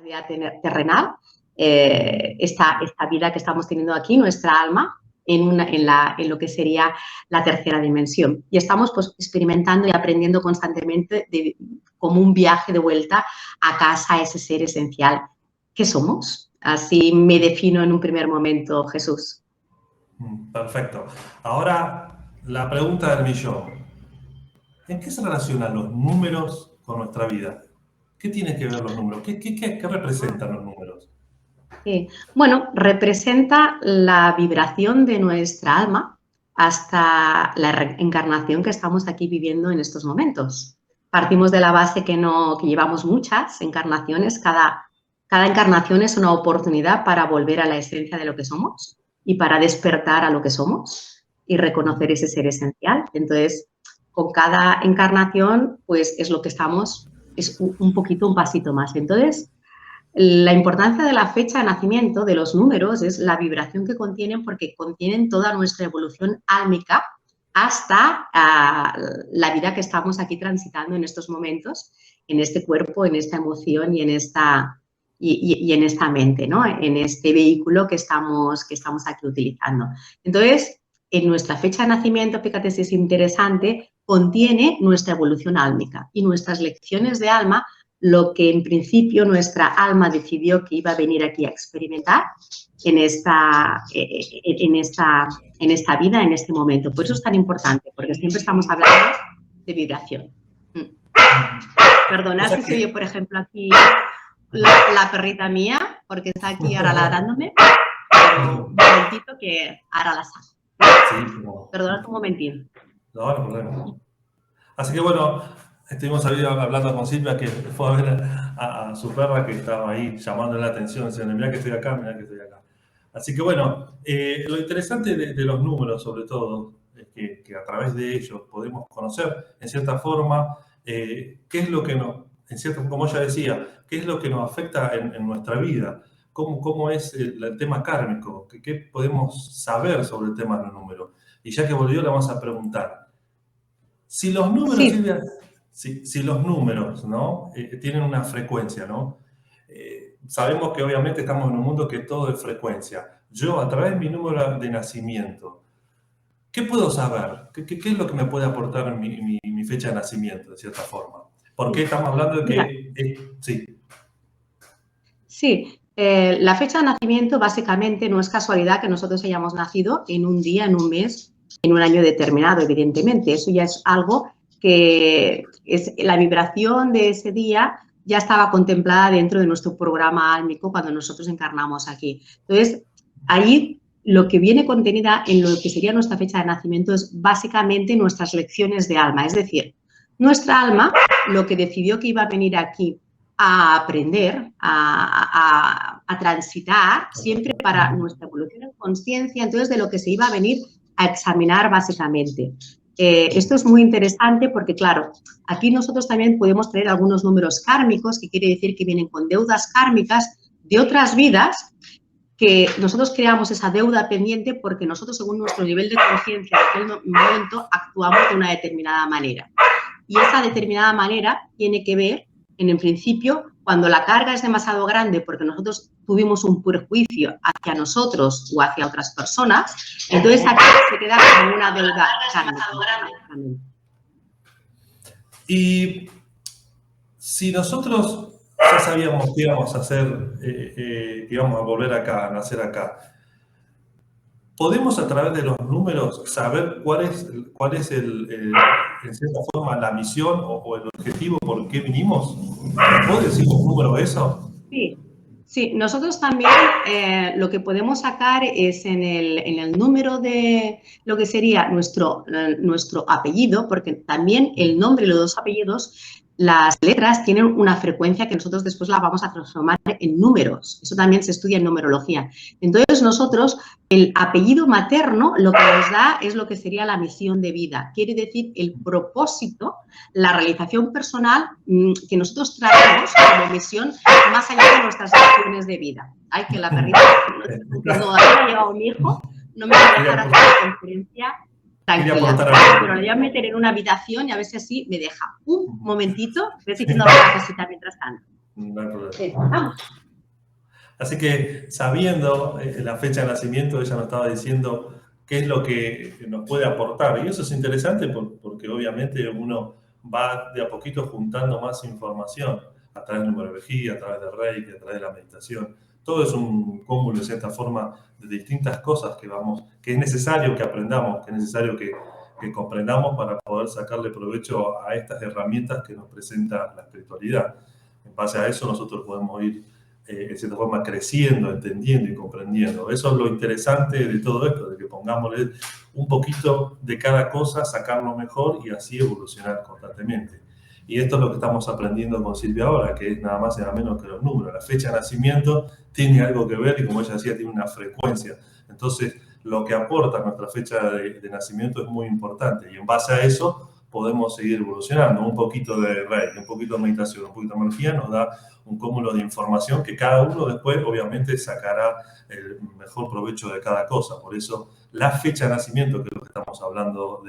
vida terrenal, esta vida que estamos teniendo aquí, nuestra alma, en lo que sería la tercera dimensión. Y estamos pues, experimentando y aprendiendo constantemente como un viaje de vuelta a casa, a ese ser esencial. ¿Qué somos? Así me defino en un primer momento, Jesús. Perfecto. Ahora, la pregunta del millón. ¿En qué se relacionan los números con nuestra vida? ¿Qué tienen que ver los números? ¿Qué representan los números? Bueno, representa la vibración de nuestra alma hasta la encarnación que estamos aquí viviendo en estos momentos. Partimos de la base que llevamos muchas encarnaciones. Cada encarnación es una oportunidad para volver a la esencia de lo que somos y para despertar a lo que somos y reconocer ese ser esencial. Entonces, con cada encarnación, pues es lo que estamos, es un poquito, un pasito más. Entonces, la importancia de la fecha de nacimiento, de los números, es la vibración que contienen, porque contienen toda nuestra evolución álmica hasta la vida que estamos aquí transitando en estos momentos, en este cuerpo, en esta emoción y en esta mente, ¿no? En este vehículo que estamos aquí utilizando. Entonces, en nuestra fecha de nacimiento, fíjate si es interesante, contiene nuestra evolución álmica y nuestras lecciones de alma, lo que en principio nuestra alma decidió que iba a venir aquí a experimentar en esta vida, en este momento. Por eso es tan importante, porque siempre estamos hablando de vibración. Perdona si se oye, por ejemplo, aquí la perrita mía, porque está aquí ahora ladrándome, pero un momentito que ahora la saco. Sí, perdona un momentín. No, no hay problema. Así que bueno, estuvimos hablando con Silvia, que fue a ver a su perra que estaba ahí llamando la atención, diciendo, mirá que estoy acá, mirá que estoy acá. Así que bueno, lo interesante de los números, sobre todo, es que a través de ellos podemos conocer, en cierta forma, qué es lo que nos, como ella decía, qué es lo que nos afecta en nuestra vida, cómo es el tema kármico, qué podemos saber sobre el tema de los números. Y ya que volvió, le vamos a preguntar, si los números, sí. Silvia, si los números, ¿no? Tienen una frecuencia, ¿no? Sabemos que obviamente estamos en un mundo que todo es frecuencia. Yo, a través de mi número de nacimiento, ¿qué puedo saber? ¿Qué es lo que me puede aportar mi fecha de nacimiento, de cierta forma? Porque estamos hablando de que... sí. Sí, la fecha de nacimiento básicamente no es casualidad que nosotros hayamos nacido en un día, en un mes, en un año determinado, evidentemente. Eso ya es algo que es la vibración de ese día ya estaba contemplada dentro de nuestro programa álmico cuando nosotros encarnamos aquí. Entonces, ahí lo que viene contenida en lo que sería nuestra fecha de nacimiento es básicamente nuestras lecciones de alma. Es decir, nuestra alma lo que decidió que iba a venir aquí a aprender, a transitar, siempre para nuestra evolución en conciencia, entonces de lo que se iba a venir a examinar básicamente. Esto es muy interesante porque, claro, aquí nosotros también podemos traer algunos números kármicos, que quiere decir que vienen con deudas kármicas de otras vidas, que nosotros creamos esa deuda pendiente porque nosotros, según nuestro nivel de conciencia en aquel momento, actuamos de una determinada manera. Y esa determinada manera tiene que ver, en el principio, cuando la carga es demasiado grande porque nosotros tuvimos un prejuicio hacia nosotros o hacia otras personas, entonces aquí se queda como una deuda kármica. Y si nosotros ya sabíamos que íbamos a hacer, que íbamos a volver acá, a nacer acá, ¿podemos a través de los números saber cuál es en cierta forma, la misión o el objetivo por qué vinimos? ¿Puede decir un número eso? Sí, nosotros también lo que podemos sacar es en el número de lo que sería nuestro apellido, porque también el nombre y los dos apellidos, las letras tienen una frecuencia que nosotros después la vamos a transformar en números. Eso también se estudia en numerología. Entonces nosotros, el apellido materno lo que nos da es lo que sería la misión de vida. Quiere decir el propósito, la realización personal que nosotros traemos como misión más allá de nuestras acciones de vida. Ay, que la perrita, no ha llegado mi hijo, no me va a dejar hacer la conferencia. Tranquila, pero la voy a meter en una habitación y a ver si así me deja. Un momentito, voy a decir una cosita mientras tanto. No hay problema. Sí, vamos. Así que sabiendo la fecha de nacimiento, ella nos estaba diciendo qué es lo que nos puede aportar. Y eso es interesante porque obviamente uno va de a poquito juntando más información a través de numerología, a través de Reiki, a través de la meditación. Todo es un cúmulo, de cierta forma, de distintas cosas que es necesario que aprendamos, que es necesario que comprendamos para poder sacarle provecho a estas herramientas que nos presenta la espiritualidad. En base a eso nosotros podemos ir de cierta forma creciendo, entendiendo y comprendiendo. Eso es lo interesante de todo esto, de que pongámosle un poquito de cada cosa, sacarlo mejor y así evolucionar constantemente. Y esto es lo que estamos aprendiendo con Silvia ahora, que es nada más y nada menos que los números. La fecha de nacimiento tiene algo que ver y, como ella decía, tiene una frecuencia. Entonces, lo que aporta nuestra fecha de nacimiento es muy importante y en base a eso podemos seguir evolucionando. Un poquito de Reiki, un poquito de meditación, un poquito de energía nos da un cúmulo de información que cada uno después obviamente sacará el mejor provecho de cada cosa. Por eso la fecha de nacimiento, que es lo que estamos hablando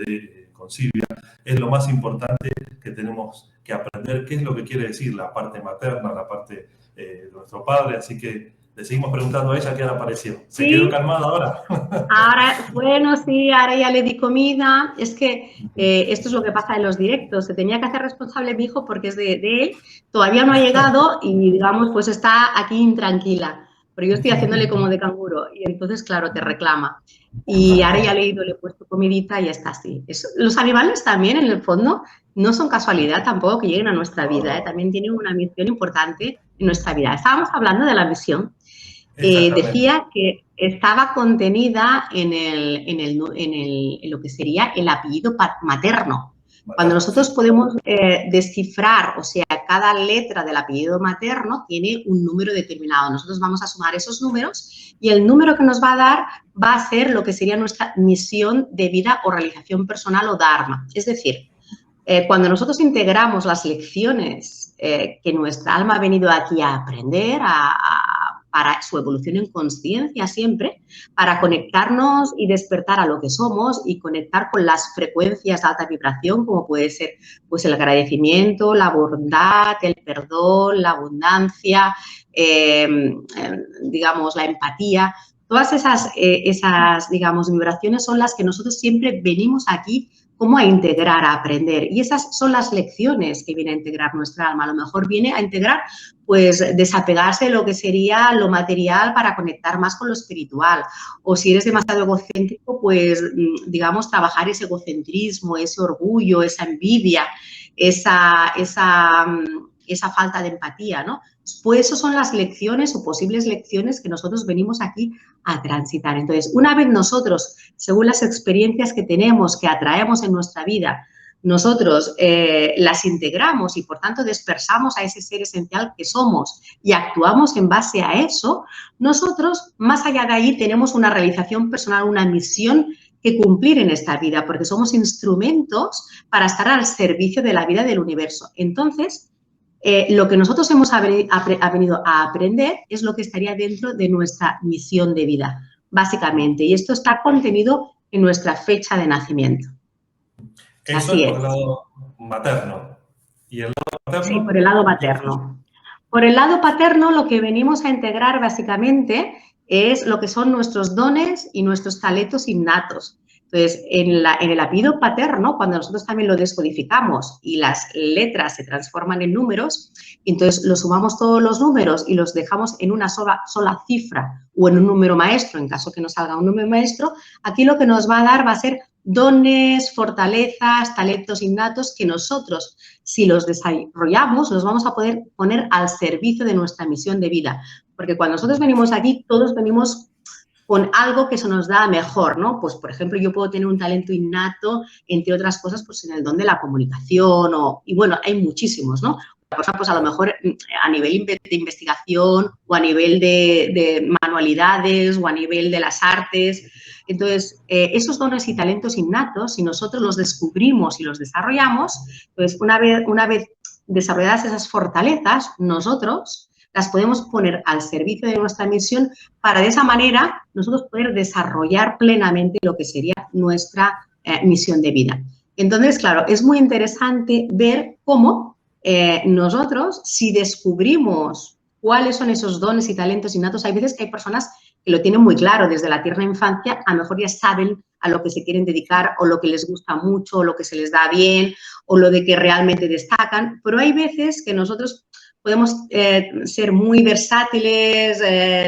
con Silvia, es lo más importante que tenemos que aprender, qué es lo que quiere decir la parte materna, la parte de nuestro padre. Así que le seguimos preguntando a ella qué ahora apareció. ¿Se quedó calmada ahora? Ahora, bueno, sí, ahora ya le di comida. Es que esto es lo que pasa en los directos. Se tenía que hacer responsable mi hijo porque es de él. Todavía no ha llegado y, digamos, pues está aquí intranquila. Pero yo estoy haciéndole como de canguro y entonces, claro, te reclama. Y ahora ya le he puesto comidita y ya está así. Los animales también, en el fondo, no son casualidad tampoco que lleguen a nuestra vida. También tienen una misión importante en nuestra vida. Estábamos hablando de la misión. Decía que estaba contenida en lo que sería el apellido materno. Cuando nosotros podemos descifrar, o sea, cada letra del apellido materno tiene un número determinado. Nosotros vamos a sumar esos números y el número que nos va a dar va a ser lo que sería nuestra misión de vida o realización personal o dharma. Es decir, cuando nosotros integramos las lecciones que nuestra alma ha venido aquí a aprender, para su evolución en conciencia siempre, para conectarnos y despertar a lo que somos y conectar con las frecuencias de alta vibración, como puede ser pues, el agradecimiento, la bondad, el perdón, la abundancia, digamos, la empatía. Todas esas, digamos, vibraciones son las que nosotros siempre venimos aquí como a integrar, a aprender. Y esas son las lecciones que viene a integrar nuestra alma. A lo mejor viene a integrar, pues, desapegarse de lo que sería lo material para conectar más con lo espiritual. O si eres demasiado egocéntrico, pues, digamos, trabajar ese egocentrismo, ese orgullo, esa envidia, esa falta de empatía, ¿no? Pues eso son las lecciones o posibles lecciones que nosotros venimos aquí a transitar. Entonces, una vez nosotros, según las experiencias que tenemos, que atraemos en nuestra vida, nosotros las integramos y, por tanto, dispersamos a ese ser esencial que somos y actuamos en base a eso, nosotros, más allá de ahí, tenemos una realización personal, una misión que cumplir en esta vida, porque somos instrumentos para estar al servicio de la vida del universo. Entonces, lo que nosotros hemos venido a aprender es lo que estaría dentro de nuestra misión de vida, básicamente. Y esto está contenido en nuestra fecha de nacimiento. Eso así es por el lado materno. ¿Y el lado paterno? Sí, por el lado materno. Por el lado paterno, lo que venimos a integrar básicamente es lo que son nuestros dones y nuestros talentos innatos. Entonces, en el apellido paterno, cuando nosotros también lo descodificamos y las letras se transforman en números, entonces lo sumamos todos los números y los dejamos en una sola cifra o en un número maestro, en caso que nos salga un número maestro, aquí lo que nos va a dar va a ser dones, fortalezas, talentos innatos que nosotros, si los desarrollamos, los vamos a poder poner al servicio de nuestra misión de vida. Porque cuando nosotros venimos aquí, todos venimos con algo que se nos da mejor, ¿no? Pues, por ejemplo, yo puedo tener un talento innato, entre otras cosas, pues en el don de la comunicación y bueno, hay muchísimos, ¿no? Otra cosa, pues a lo mejor a nivel de investigación o a nivel de manualidades o a nivel de las artes. Entonces, esos dones y talentos innatos, si nosotros los descubrimos y los desarrollamos, pues una vez desarrolladas esas fortalezas, nosotros las podemos poner al servicio de nuestra misión para de esa manera nosotros poder desarrollar plenamente lo que sería nuestra misión de vida. Entonces, claro, es muy interesante ver cómo nosotros, si descubrimos cuáles son esos dones y talentos innatos, hay veces que hay personas que lo tienen muy claro desde la tierna infancia, a lo mejor ya saben a lo que se quieren dedicar o lo que les gusta mucho o lo que se les da bien o lo de que realmente destacan, pero hay veces que nosotros podemos ser muy versátiles,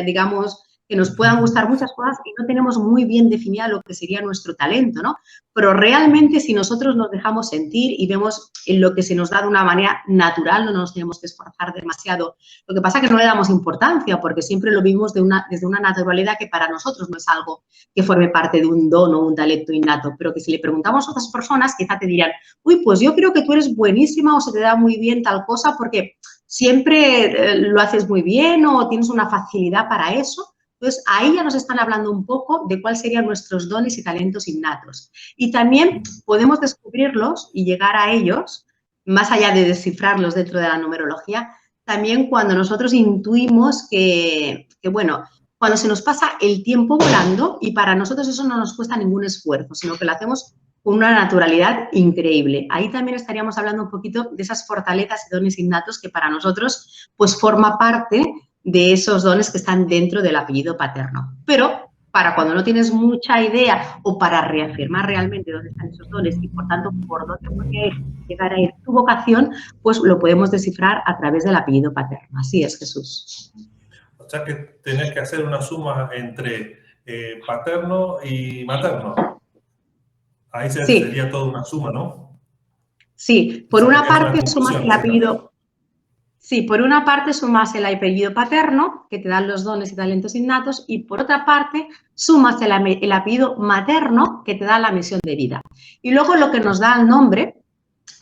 digamos, que nos puedan gustar muchas cosas y no tenemos muy bien definida lo que sería nuestro talento, ¿no? Pero realmente si nosotros nos dejamos sentir y vemos en lo que se nos da de una manera natural, no nos tenemos que esforzar demasiado. Lo que pasa es que no le damos importancia porque siempre lo vimos desde una naturalidad que para nosotros no es algo que forme parte de un don o un talento innato, pero que si le preguntamos a otras personas quizá te dirán, uy, pues yo creo que tú eres buenísima o se te da muy bien tal cosa porque siempre lo haces muy bien o tienes una facilidad para eso. Entonces, ahí ya nos están hablando un poco de cuáles serían nuestros dones y talentos innatos. Y también podemos descubrirlos y llegar a ellos, más allá de descifrarlos dentro de la numerología, también cuando nosotros intuimos bueno, cuando se nos pasa el tiempo volando y para nosotros eso no nos cuesta ningún esfuerzo, sino que lo hacemos con una naturalidad increíble. Ahí también estaríamos hablando un poquito de esas fortalezas y dones innatos que para nosotros pues forma parte de esos dones que están dentro del apellido paterno. Pero para cuando no tienes mucha idea o para reafirmar realmente dónde están esos dones y por tanto por dónde puede llegar a ir tu vocación, pues lo podemos descifrar a través del apellido paterno. Así es, Jesús. O sea que tenés que hacer una suma entre paterno y materno. Ahí sería toda una suma, ¿no? Sí, por una parte sumas el apellido... Sí, por una parte sumas el apellido paterno, que te dan los dones y talentos innatos, y por otra parte sumas el apellido materno, que te da la misión de vida. Y luego lo que nos da el nombre,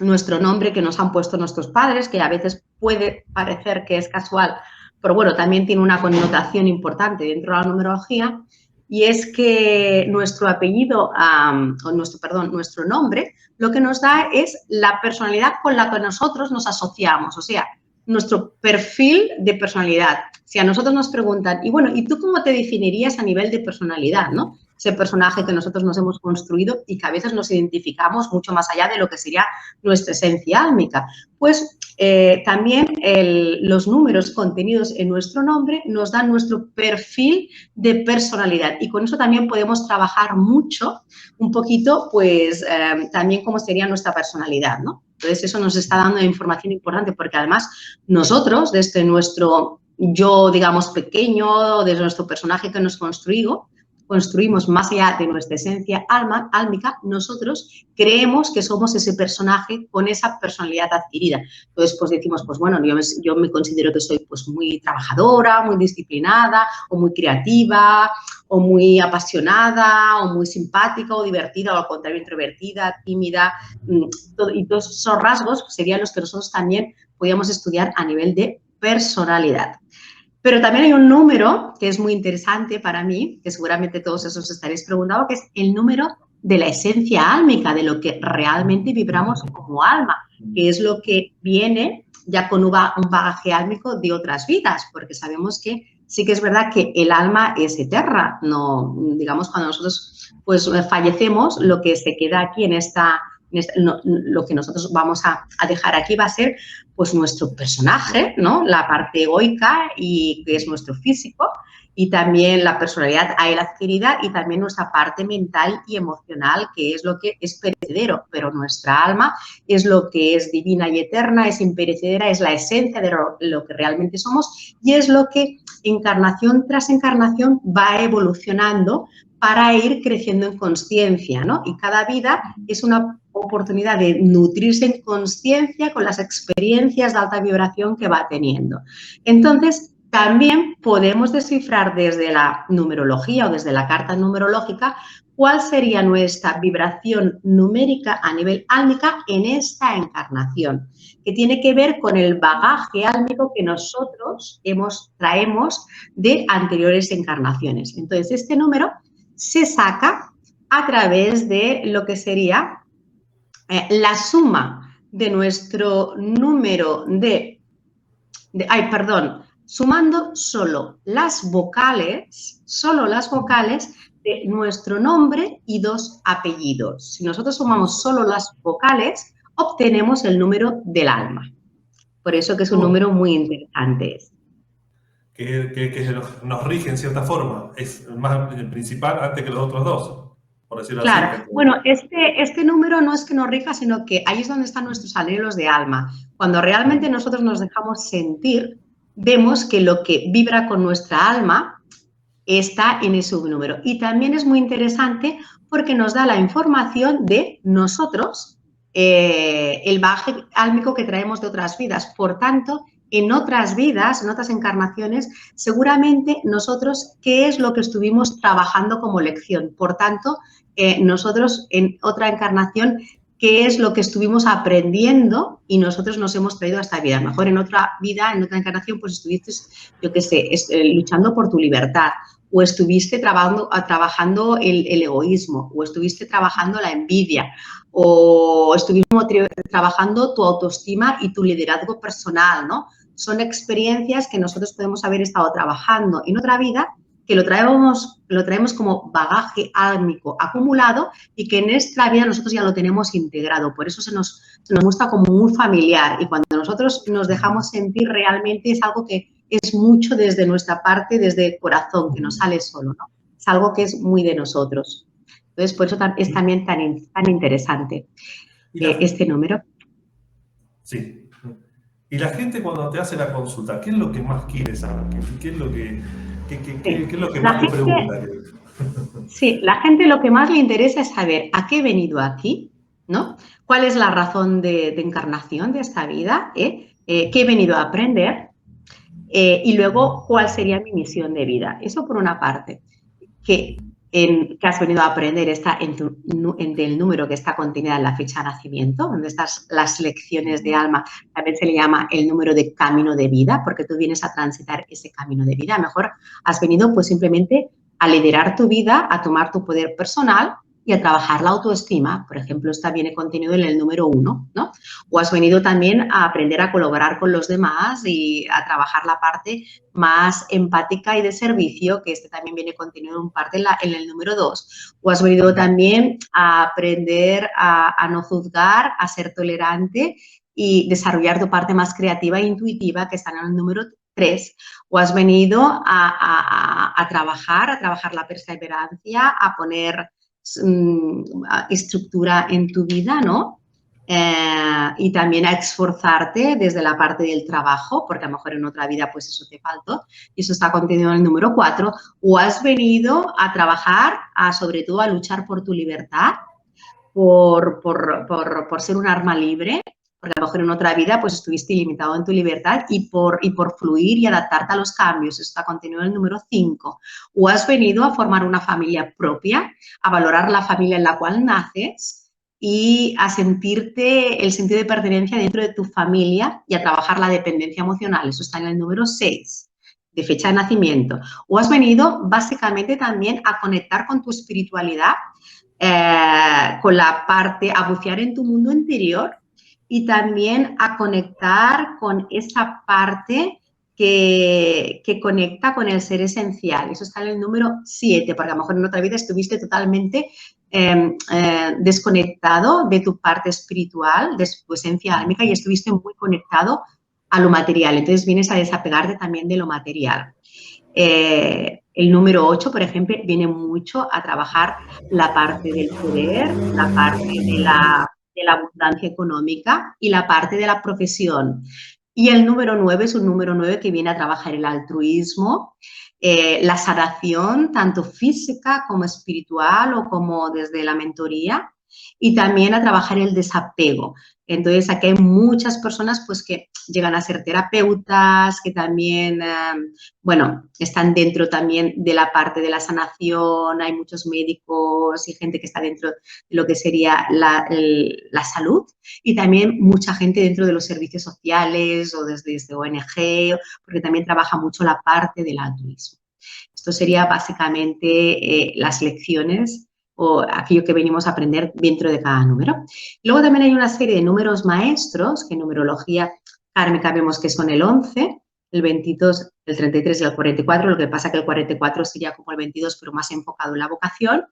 nuestro nombre que nos han puesto nuestros padres, que a veces puede parecer que es casual, pero bueno, también tiene una connotación importante dentro de la numerología, y es que nuestro apellido, nuestro nombre, lo que nos da es la personalidad con la que nosotros nos asociamos, o sea, nuestro perfil de personalidad. Si a nosotros nos preguntan, y bueno, ¿y tú cómo te definirías a nivel de personalidad, no? Ese personaje que nosotros nos hemos construido y que a veces nos identificamos mucho más allá de lo que sería nuestra esencia álmica. Pues también los números contenidos en nuestro nombre nos dan nuestro perfil de personalidad y con eso también podemos trabajar mucho, un poquito, pues también cómo sería nuestra personalidad, ¿no? Entonces, eso nos está dando información importante porque además nosotros, desde nuestro yo, digamos, pequeño, desde nuestro personaje que nos construimos más allá de nuestra esencia álmica, nosotros creemos que somos ese personaje con esa personalidad adquirida. Entonces, pues decimos, pues bueno, yo me considero que soy pues muy trabajadora, muy disciplinada, o muy creativa, o muy apasionada, o muy simpática, o divertida, o al contrario, introvertida, tímida, y todos esos rasgos serían los que nosotros también podíamos estudiar a nivel de personalidad. Pero también hay un número que es muy interesante para mí, que seguramente todos esos estaréis preguntando, que es el número de la esencia álmica, de lo que realmente vibramos como alma, que es lo que viene ya con un bagaje álmico de otras vidas, porque sabemos que sí que es verdad que el alma es eterna, no, digamos, cuando nosotros pues fallecemos, lo que se queda aquí lo que nosotros vamos a dejar aquí va a ser pues nuestro personaje, ¿no? La parte egoica y que es nuestro físico y también la personalidad a él adquirida y también nuestra parte mental y emocional, que es lo que es perecedero, pero nuestra alma es lo que es divina y eterna, es imperecedera, es la esencia de lo que realmente somos y es lo que encarnación tras encarnación va evolucionando para ir creciendo en consciencia, ¿no? Y cada vida es una oportunidad de nutrirse en consciencia con las experiencias de alta vibración que va teniendo. Entonces, también podemos descifrar desde la numerología o desde la carta numerológica cuál sería nuestra vibración numérica a nivel álmica en esta encarnación, que tiene que ver con el bagaje álmico que nosotros traemos de anteriores encarnaciones. Entonces, este número se saca a través de lo que sería la suma de nuestro número sumando solo las vocales de nuestro nombre y 2 apellidos. Si nosotros sumamos solo las vocales, obtenemos el número del alma. Por eso que es un número muy interesante. Que nos rige en cierta forma. Es más principal antes que los otros dos, por decirlo así. Claro, bueno, este número no es que nos rija, sino que ahí es donde están nuestros anhelos de alma. Cuando realmente nosotros nos dejamos sentir, vemos que lo que vibra con nuestra alma está en ese número. Y también es muy interesante porque nos da la información de nosotros, el bagaje álmico que traemos de otras vidas. Por tanto, en otras vidas, en otras encarnaciones, seguramente nosotros, ¿qué es lo que estuvimos trabajando como lección? Por tanto, nosotros en otra encarnación, qué es lo que estuvimos aprendiendo y nosotros nos hemos traído a esta vida. A lo mejor en otra vida, en otra encarnación, pues estuviste, yo qué sé, luchando por tu libertad, o estuviste trabajando el egoísmo, o estuviste trabajando la envidia, o estuviste trabajando tu autoestima y tu liderazgo personal, ¿no? Son experiencias que nosotros podemos haber estado trabajando en otra vida, que lo traemos como bagaje álmico acumulado y que en esta vida nosotros ya lo tenemos integrado. Por eso se nos muestra como muy familiar y cuando nosotros nos dejamos sentir realmente es algo que es mucho desde nuestra parte, desde el corazón, que nos sale solo, ¿no? Es algo que es muy de nosotros. Entonces, por eso es también tan interesante este número. Sí. Y la gente cuando te hace la consulta, ¿qué es lo que más quiere saber? ¿Qué es lo que más te pregunta? Sí, la gente lo que más le interesa es saber a qué he venido aquí, ¿no? ¿Cuál es la razón de encarnación de esta vida? ¿Qué he venido a aprender? Y luego, ¿cuál sería mi misión de vida? Eso por una parte. Que has venido a aprender está en el número que está contenida en la fecha de nacimiento, donde están las lecciones de alma. También se le llama el número de camino de vida, porque tú vienes a transitar ese camino de vida. A lo mejor has venido pues simplemente a liderar tu vida, a tomar tu poder personal y a trabajar la autoestima. Por ejemplo, esta viene contenido en el número 1, ¿no? O has venido también a aprender a colaborar con los demás y a trabajar la parte más empática y de servicio, que este también viene contenido en parte en el número 2. O has venido también a aprender a no juzgar, a ser tolerante y desarrollar tu parte más creativa e intuitiva, que está en el número 3. O has venido a trabajar la perseverancia, a poner estructura en tu vida, ¿no? Y también a esforzarte desde la parte del trabajo, porque a lo mejor en otra vida pues eso te faltó, y eso está contenido en el número 4, o has venido a trabajar, sobre todo a luchar por tu libertad, por ser un arma libre, porque a lo mejor en otra vida pues estuviste ilimitado en tu libertad y por fluir y adaptarte a los cambios. Eso está contenido en el número 5. O has venido a formar una familia propia, a valorar la familia en la cual naces y a sentirte el sentido de pertenencia dentro de tu familia y a trabajar la dependencia emocional. Eso está en el número 6, de fecha de nacimiento. O has venido básicamente también a conectar con tu espiritualidad, con la parte, a bucear en tu mundo interior y también a conectar con esa parte que conecta con el ser esencial. Eso está en el número 7, porque a lo mejor en otra vida estuviste totalmente desconectado de tu parte espiritual, de tu esencia álmica y estuviste muy conectado a lo material. Entonces vienes a desapegarte también de lo material. El número 8, por ejemplo, viene mucho a trabajar la parte del poder, la parte de la abundancia económica y la parte de la profesión. Y el número 9 es un número 9 que viene a trabajar el altruismo, la sanación, tanto física como espiritual o como desde la mentoría, y también a trabajar el desapego. Entonces, aquí hay muchas personas pues, que llegan a ser terapeutas, que también, bueno, están dentro también de la parte de la sanación, hay muchos médicos y gente que está dentro de lo que sería la salud y también mucha gente dentro de los servicios sociales o desde ONG, porque también trabaja mucho la parte del altruismo. Esto sería básicamente las lecciones o aquello que venimos a aprender dentro de cada número. Luego también hay una serie de números maestros, que en numerología kármica vemos que son el 11, el 22, el 33 y el 44, lo que pasa que el 44 sería como el 22, pero más enfocado en la vocación,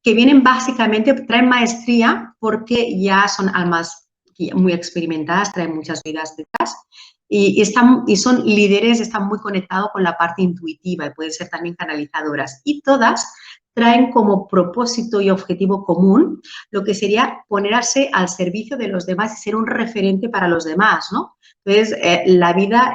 que vienen básicamente, traen maestría porque ya son almas muy experimentadas, traen muchas vidas detrás y son líderes, están muy conectados con la parte intuitiva y pueden ser también canalizadoras. Y todas traen como propósito y objetivo común lo que sería ponerse al servicio de los demás y ser un referente para los demás, ¿no? Entonces, la vida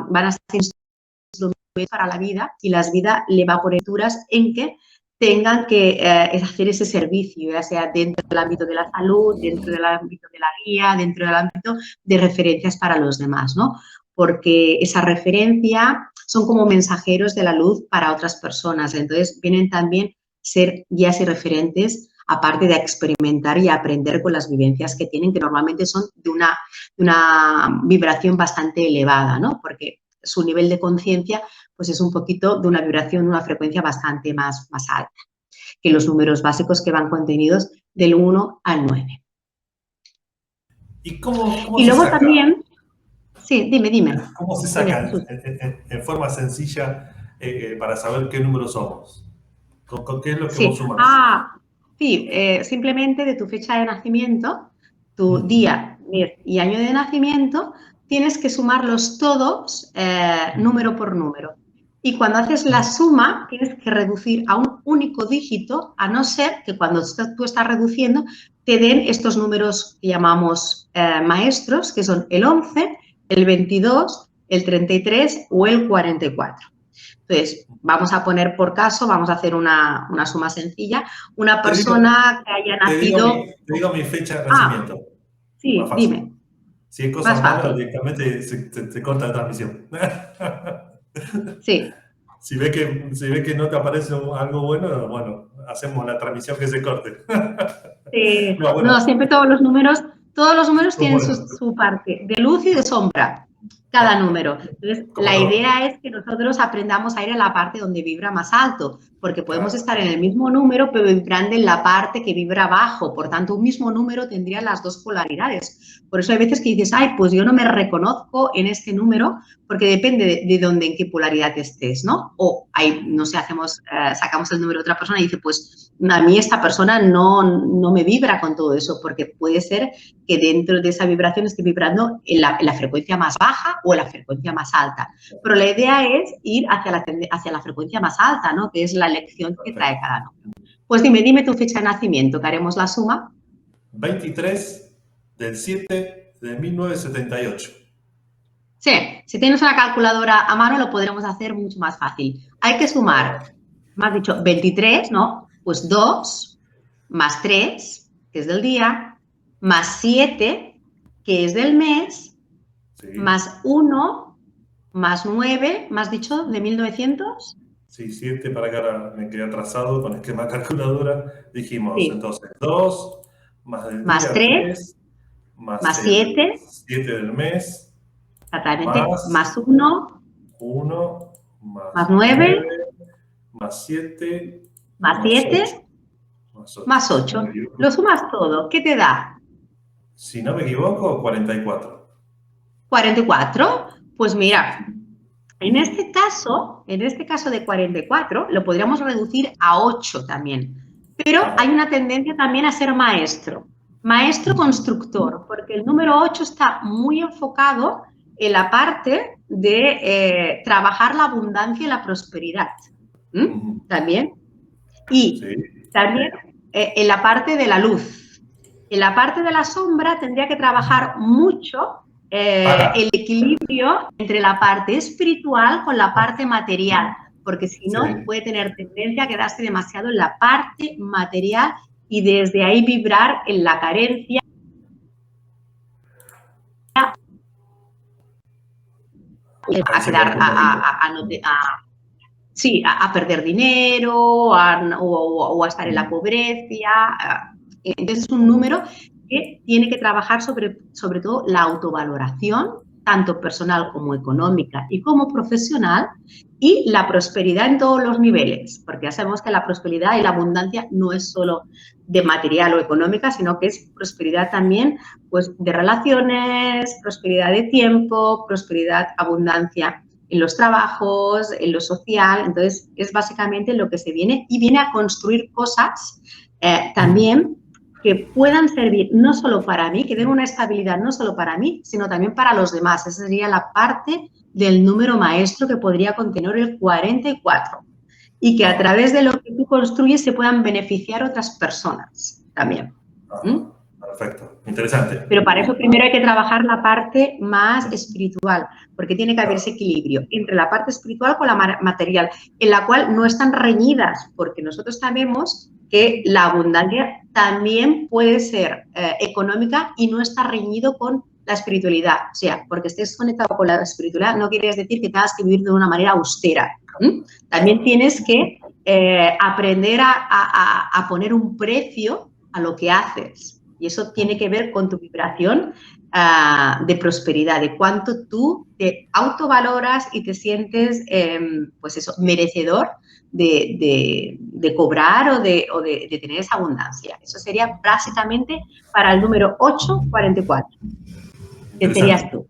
van a ser instrumentos para la vida y las vidas le va a poner duras en que tengan que hacer ese servicio, ya sea dentro del ámbito de la salud, dentro del ámbito de la guía, dentro del ámbito de referencias para los demás, ¿no? Porque esa referencia son como mensajeros de la luz para otras personas. Entonces, vienen también ser guías y referentes, aparte de experimentar y aprender con las vivencias que tienen, que normalmente son de una vibración bastante elevada, ¿no? Porque su nivel de conciencia pues es un poquito de una vibración, una frecuencia bastante más alta que los números básicos que van contenidos del 1 al 9. ¿Y cómo Y se luego saca? también, sí, dime. ¿Cómo se saca en forma sencilla para saber qué número somos? ¿Con qué es lo que vos sumás? Sí, simplemente de tu fecha de nacimiento, tu día, mes y año de nacimiento, tienes que sumarlos todos número por número. Y cuando haces la suma, tienes que reducir a un único dígito, a no ser que cuando tú estás reduciendo te den estos números que llamamos maestros, que son el 11, el 22, el 33 o el 44. Entonces, vamos a poner por caso, vamos a hacer una suma sencilla. Una persona que haya nacido... Te digo mi fecha de nacimiento. Sí, Más fácil. dime. Si hay cosas Más malas, fácil. directamente se corta la transmisión. Sí. Si ve que no te aparece algo bueno, hacemos la transmisión que se corte. No, siempre todos los números tienen su parte de luz y de sombra, cada número. Entonces, la idea es que nosotros aprendamos a ir a la parte donde vibra más alto, porque podemos estar en el mismo número, pero vibrando en la parte que vibra bajo. Por tanto, un mismo número tendría las dos polaridades. Por eso hay veces que dices, ay, pues yo no me reconozco en este número, porque depende de dónde, en qué polaridad estés, ¿no? O hay, no sé, sacamos el número de otra persona y dice, pues a mí esta persona no me vibra con todo eso, porque puede ser que dentro de esa vibración esté vibrando en la frecuencia más baja o en la frecuencia más alta. Pero la idea es ir hacia la frecuencia más alta, ¿no? Que es la elección que trae cada número. Pues dime tu fecha de nacimiento, que haremos la suma. 23 del 7 de 1978. Sí, si tienes una calculadora a mano lo podremos hacer mucho más fácil. Hay que sumar, me has dicho 23, ¿no? Pues 2 más 3, que es del día, más 7, que es del mes, sí, más 1, más 9, ¿me has dicho de 1900? Sí, 7 para que ahora me quedé atrasado con el esquema calculadora. Dijimos, sí. Entonces 2 más del más día 3, más 7, 7 del mes. Exactamente, más 1, más 9, más 7, más 7, más 8. Lo sumas todo, ¿qué te da? Si no me equivoco, 44. 44, pues mira, en este caso de 44, lo podríamos reducir a 8 también. Pero hay una tendencia también a ser maestro constructor, porque el número 8 está muy enfocado en la parte de trabajar la abundancia y la prosperidad. También. Y también en la parte de la luz. En la parte de la sombra tendría que trabajar mucho el equilibrio entre la parte espiritual con la parte material, porque si no puede tener tendencia a quedarse demasiado en la parte material y desde ahí vibrar en la carencia. A perder dinero o a estar en la pobreza. Entonces es un número que tiene que trabajar sobre todo la autovaloración, tanto personal como económica y como profesional, y la prosperidad en todos los niveles, porque ya sabemos que la prosperidad y la abundancia no es solo de material o económica, sino que es prosperidad también pues, de relaciones, prosperidad de tiempo, prosperidad, abundancia en los trabajos, en lo social. Entonces es básicamente lo que se viene y viene a construir cosas también que puedan servir no solo para mí, que den una estabilidad no solo para mí, sino también para los demás. Esa sería la parte del número maestro que podría contener el 44. Y que a través de lo que tú construyes se puedan beneficiar otras personas también. Perfecto, interesante. Pero para eso primero hay que trabajar la parte más espiritual, porque tiene que haber ese equilibrio entre la parte espiritual con la material, en la cual no están reñidas, porque nosotros sabemos que la abundancia también puede ser económica y no está reñido con la espiritualidad. O sea, porque estés conectado con la espiritualidad no quiere decir que tengas que vivir de una manera austera. También tienes que aprender a poner un precio a lo que haces. Y eso tiene que ver con tu vibración de prosperidad, de cuánto tú te autovaloras y te sientes, pues eso, merecedor de cobrar o de tener esa abundancia. Eso sería básicamente para el número 844. ¿Qué serías tú?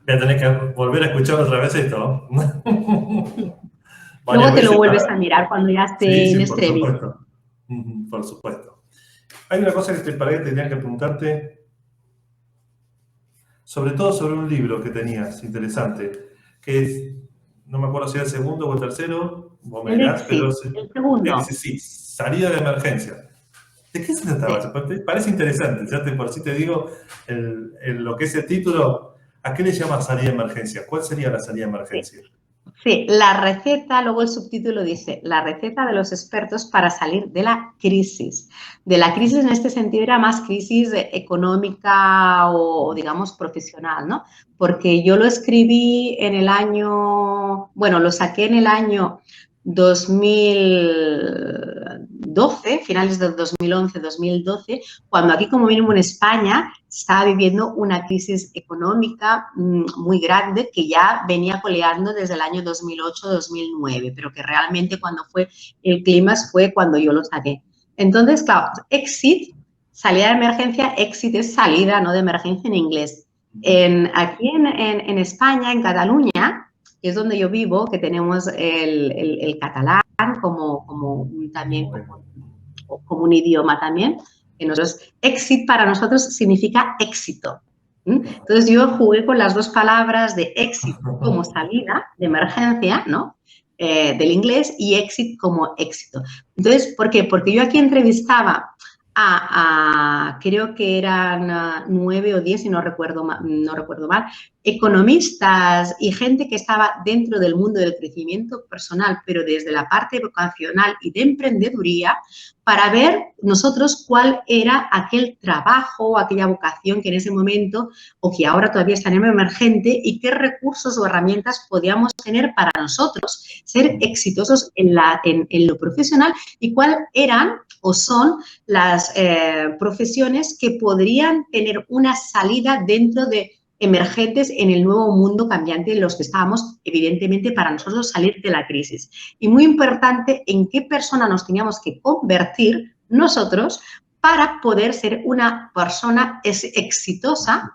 Voy a tener que volver a escuchar otra vez esto. Luego te lo vuelves a mirar cuando ya esté en este vídeo. Por supuesto. Hay una cosa que tenía que preguntarte, sobre todo sobre un libro que tenías, interesante, que es, no me acuerdo si era el segundo o el tercero, vos me dirás, pero el segundo. Dice, sí, salida de emergencia. ¿De qué se trataba? Sí. Parece interesante, ya por si te digo lo que es el título, ¿a qué le llamas salida de emergencia? ¿Cuál sería la salida de emergencia? Sí, la receta, luego el subtítulo dice, la receta de los expertos para salir de la crisis. De la crisis en este sentido era más crisis económica o digamos profesional, ¿no? Porque yo lo escribí en el año, bueno, lo saqué en el año 2012, finales del 2011-2012, cuando aquí como mínimo en España estaba viviendo una crisis económica muy grande que ya venía coleando desde el año 2008-2009, pero que realmente cuando fue el clímax fue cuando yo lo saqué. Entonces, claro, exit, salida de emergencia, exit es salida, no de emergencia en inglés. Aquí en España, en Cataluña, que es donde yo vivo, que tenemos el catalán como un idioma también, que exit para nosotros significa éxito. Entonces yo jugué con las dos palabras de exit como salida de emergencia, ¿no? Del inglés, y exit como éxito. Entonces, ¿por qué? Porque yo aquí entrevistaba creo que eran 9 o 10, si no recuerdo mal, economistas y gente que estaba dentro del mundo del crecimiento personal, pero desde la parte vocacional y de emprendeduría, para ver nosotros cuál era aquel trabajo o aquella vocación que en ese momento o que ahora todavía está en emergente y qué recursos o herramientas podíamos tener para nosotros ser exitosos en lo profesional y cuáles eran o son las profesiones que podrían tener una salida dentro de emergentes en el nuevo mundo cambiante en los que estábamos, evidentemente, para nosotros salir de la crisis. Y muy importante, en qué persona nos teníamos que convertir nosotros para poder ser una persona exitosa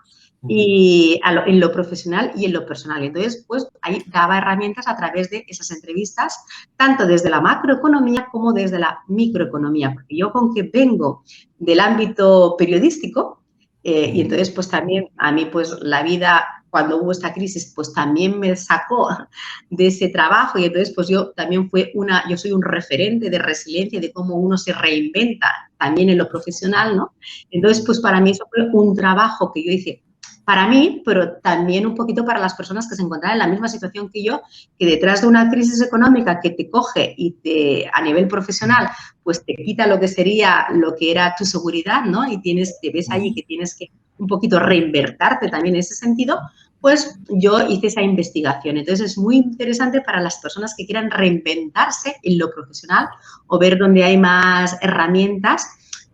y en lo profesional y en lo personal. Entonces, pues ahí daba herramientas a través de esas entrevistas, tanto desde la macroeconomía como desde la microeconomía, porque yo con que vengo del ámbito periodístico, y entonces pues también a mí pues la vida cuando hubo esta crisis pues también me sacó de ese trabajo y entonces pues yo soy un referente de resiliencia, de cómo uno se reinventa también en lo profesional, ¿no? Entonces pues para mí eso fue un trabajo que yo hice para mí, pero también un poquito para las personas que se encontraban en la misma situación que yo, que detrás de una crisis económica que te coge y a nivel profesional, pues te quita lo que era tu seguridad, ¿no? Y te ves allí que tienes que un poquito reinvertirte también en ese sentido, pues yo hice esa investigación. Entonces es muy interesante para las personas que quieran reinventarse en lo profesional o ver dónde hay más herramientas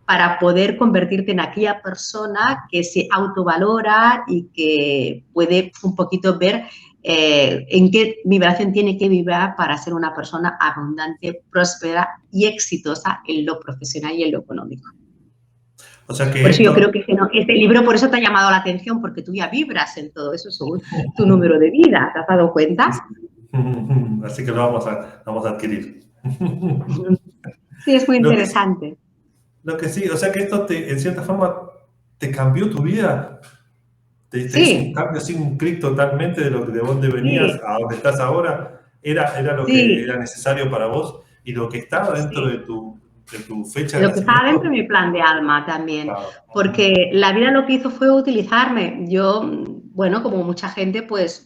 para poder convertirte en aquella persona que se autovalora y que puede un poquito ver en qué vibración tiene que vibrar para ser una persona abundante, próspera y exitosa en lo profesional y en lo económico. O sea que por eso yo creo que este libro por eso te ha llamado la atención, porque tú ya vibras en todo eso según tu número de vida. ¿Te has dado cuenta? Así que lo vamos a adquirir. Sí, es muy interesante. Lo que sí, o sea que esto en cierta forma te cambió tu vida. Te hizo un Sí, cambio, así un clic totalmente de dónde venías sí, a dónde estás ahora. Era lo que sí, era necesario para vos y lo que estaba dentro sí. de tu fecha de Lo que estaba dentro de nacimiento. mi plan de alma también, Claro. Ujú. porque la vida lo que hizo fue utilizarme. Yo, bueno, como mucha gente, pues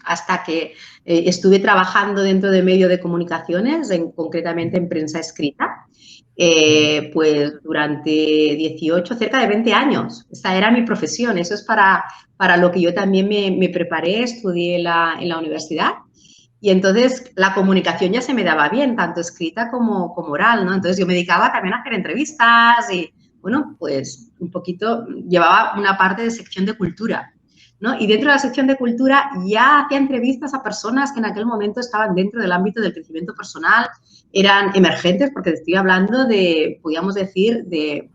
hasta que estuve trabajando dentro de medio de comunicaciones, concretamente en prensa escrita, pues durante 18, cerca de 20 años. Esa era mi profesión, eso es para lo que yo también me preparé, estudié en la universidad. Y entonces la comunicación ya se me daba bien, tanto escrita como oral, ¿no? Entonces yo me dedicaba también a hacer entrevistas y, bueno, pues un poquito llevaba una parte de sección de cultura, ¿no? Y dentro de la sección de cultura ya hacía entrevistas a personas que en aquel momento estaban dentro del ámbito del crecimiento personal, eran emergentes, porque estoy hablando de, podríamos decir, de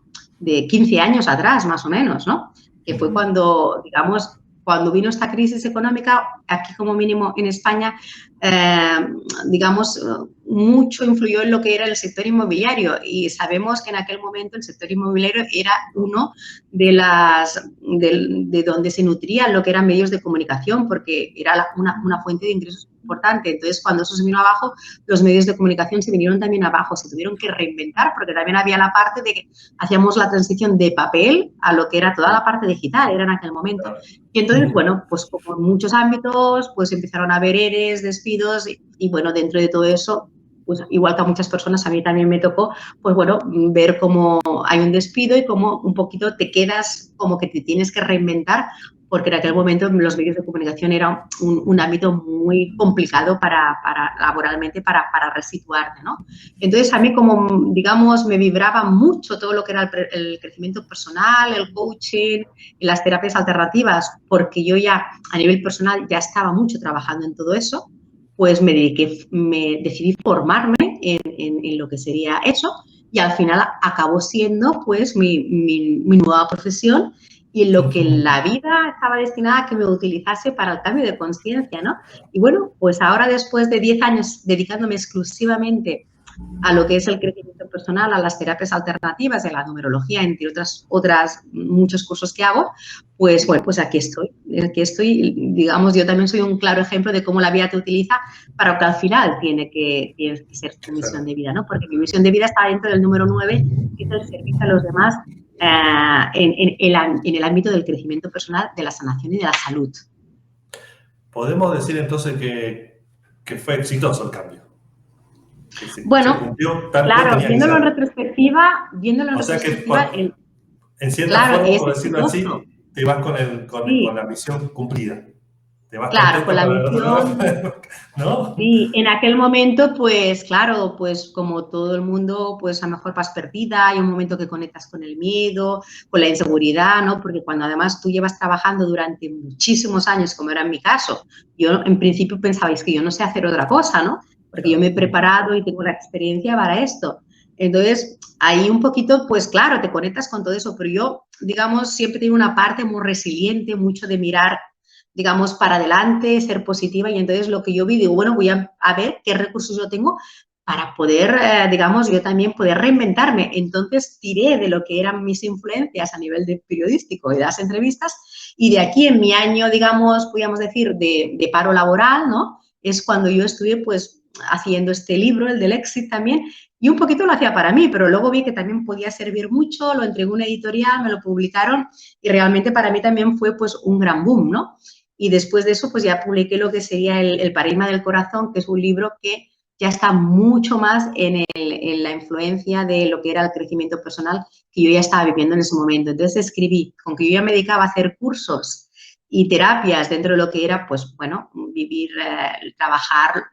15 años atrás, más o menos, ¿no? Que fue Ujú. cuando, digamos, cuando vino esta crisis económica, aquí como mínimo en España, eh, digamos, mucho influyó en lo que era el sector inmobiliario y sabemos que en aquel momento el sector inmobiliario era uno de donde se nutrían lo que eran medios de comunicación porque era una fuente de ingresos importante. Entonces, cuando eso se vino abajo, los medios de comunicación se vinieron también abajo, se tuvieron que reinventar porque también había la parte de que hacíamos la transición de papel a lo que era toda la parte digital, era en aquel momento. Claro. Y entonces, bueno, pues como en muchos ámbitos, pues empezaron a haber ERES, despidos y bueno, dentro de todo eso, pues igual que a muchas personas, a mí también me tocó, pues bueno, ver cómo hay un despido y cómo un poquito te quedas como que te tienes que reinventar, porque en aquel momento los medios de comunicación era un ámbito muy complicado laboralmente para resituarte, ¿no? Entonces, a mí como, digamos, me vibraba mucho todo lo que era el crecimiento personal, el coaching, y las terapias alternativas, porque yo ya a nivel personal ya estaba mucho trabajando en todo eso, pues me decidí formarme en lo que sería eso y al final acabó siendo pues mi nueva profesión y en lo que la vida estaba destinada a que me utilizase para el cambio de conciencia, ¿no? Y bueno, pues ahora después de 10 años dedicándome exclusivamente a lo que es el crecimiento personal, a las terapias alternativas, a la numerología, entre otras muchos cursos que hago, pues bueno, pues aquí estoy, digamos, yo también soy un claro ejemplo de cómo la vida te utiliza para que al final tiene que ser tu misión Claro. de vida, ¿no? Porque mi misión de vida está dentro del número 9, que es el servicio a los demás en el ámbito del crecimiento personal, de la sanación y de la salud. Podemos decir entonces que fue exitoso el cambio, que se Bueno, cumplió tal cual claro, tenía que ser. viéndolo en O sea que retrospectiva, en cierta claro, forma, es por decirlo exitoso. así, te vas con Sí, la misión cumplida. Te vas claro, con contenta la para el otro misión, lado, ¿no? sí, en aquel momento, pues claro, pues como todo el mundo, pues a lo mejor vas perdida, hay un momento que conectas con el miedo, con la inseguridad, ¿no? Porque cuando además tú llevas trabajando durante muchísimos años, como era en mi caso, yo en principio pensabais que yo no sé hacer otra cosa, ¿no? Porque yo me he Claro. preparado y tengo la experiencia para esto. Entonces, ahí un poquito, pues claro, te conectas con todo eso, pero yo, digamos, siempre tengo una parte muy resiliente, mucho de mirar, digamos, para adelante, ser positiva. Y entonces lo que yo vi, digo, bueno, voy a ver qué recursos yo tengo para poder, digamos, yo también poder reinventarme. Entonces tiré de lo que eran mis influencias a nivel de periodístico y de las entrevistas y de aquí en mi año, digamos, podríamos decir, de paro laboral, ¿no? Es cuando yo estuve, pues, haciendo este libro, el del Exit también, y un poquito lo hacía para mí, pero luego vi que también podía servir mucho, lo entregué a una editorial, me lo publicaron y realmente para mí también fue, pues, un gran boom, ¿no? Y después de eso, pues ya publiqué lo que sería el Paradigma del Corazón, que es un libro que ya está mucho más en la influencia de lo que era el crecimiento personal que yo ya estaba viviendo en ese momento. Entonces escribí, con que yo ya me dedicaba a hacer cursos y terapias dentro de lo que era, pues bueno, vivir, trabajar,